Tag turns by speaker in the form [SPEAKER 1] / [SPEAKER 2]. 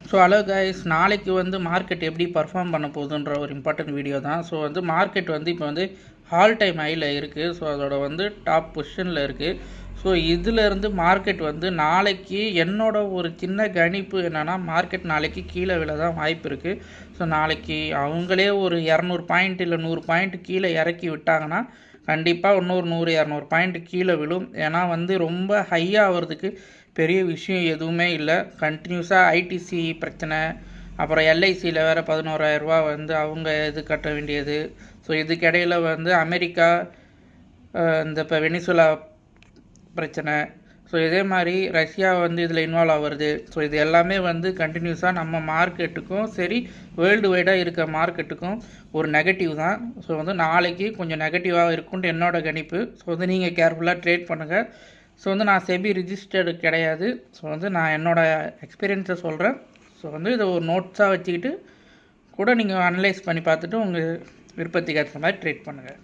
[SPEAKER 1] So hello guys, நாளைக்கு வந்து market எப்படி பர்ஃபார்ம் பண்ண போகுதுன்ற ஒரு இம்பார்ட்டன்ட் வீடியோ தான். ஸோ வந்து மார்க்கெட் வந்து இப்போ வந்து ஆல் டைம் ஹையில் இருக்குது. ஸோ அதோட வந்து டாப் பொசிஷனில் இருக்குது. ஸோ இதிலேருந்து மார்க்கெட் வந்து நாளைக்கு என்னோட ஒரு சின்ன கணிப்பு என்னென்னா, மார்க்கெட் நாளைக்கு கீழே விழ தான் வாய்ப்பு இருக்குது. ஸோ நாளைக்கு அவங்களே ஒரு 200 பாயிண்ட் இல்லை 100 பாயிண்ட் கீழே இறக்கி விட்டாங்கன்னா கண்டிப்பாக இன்னொரு 100-200 பாயிண்ட் கீழே விழும். ஏன்னா வந்து ரொம்ப ஹையாக ஆகிறதுக்கு பெரிய விஷயம் எதுவுமே இல்லை. கண்டினியூஸாக ஐடிசி பிரச்சனை, அப்புறம் எல்ஐசியில் வேறு 11,000 வந்து அவங்க இது கட்ட வேண்டியது. ஸோ இதுக்கிடையில் வந்து அமெரிக்கா இந்த இப்போ வெனிசுலா பிரச்சனை, ஸோ இதே மாதிரி ரஷ்யா வந்து இதில் இன்வால்வ் ஆகுறது. ஸோ இது எல்லாமே வந்து கண்டினியூஸாக நம்ம மார்க்கெட்டுக்கும் சரி வேர்ல்டு வைடாக இருக்க மார்க்கெட்டுக்கும் ஒரு நெகட்டிவ் தான். ஸோ வந்து நாளைக்கு கொஞ்சம் நெகட்டிவாக இருக்கும்னு என்னோடய கணிப்பு. ஸோ வந்து நீங்கள் கேர்ஃபுல்லாக ட்ரேட் பண்ணுங்கள். ஸோ வந்து நான் செபி ரிஜிஸ்டர்டு கிடையாது. ஸோ வந்து நான் என்னோடய எக்ஸ்பீரியன்ஸை சொல்கிறேன். ஸோ வந்து இதை ஒரு நோட்ஸாக வச்சுக்கிட்டு கூட நீங்கள் அனலைஸ் பண்ணி பார்த்துட்டு உங்கள் விருப்பத்துக்கு ஏற்ற மாதிரி ட்ரேட் பண்ணுங்கள்.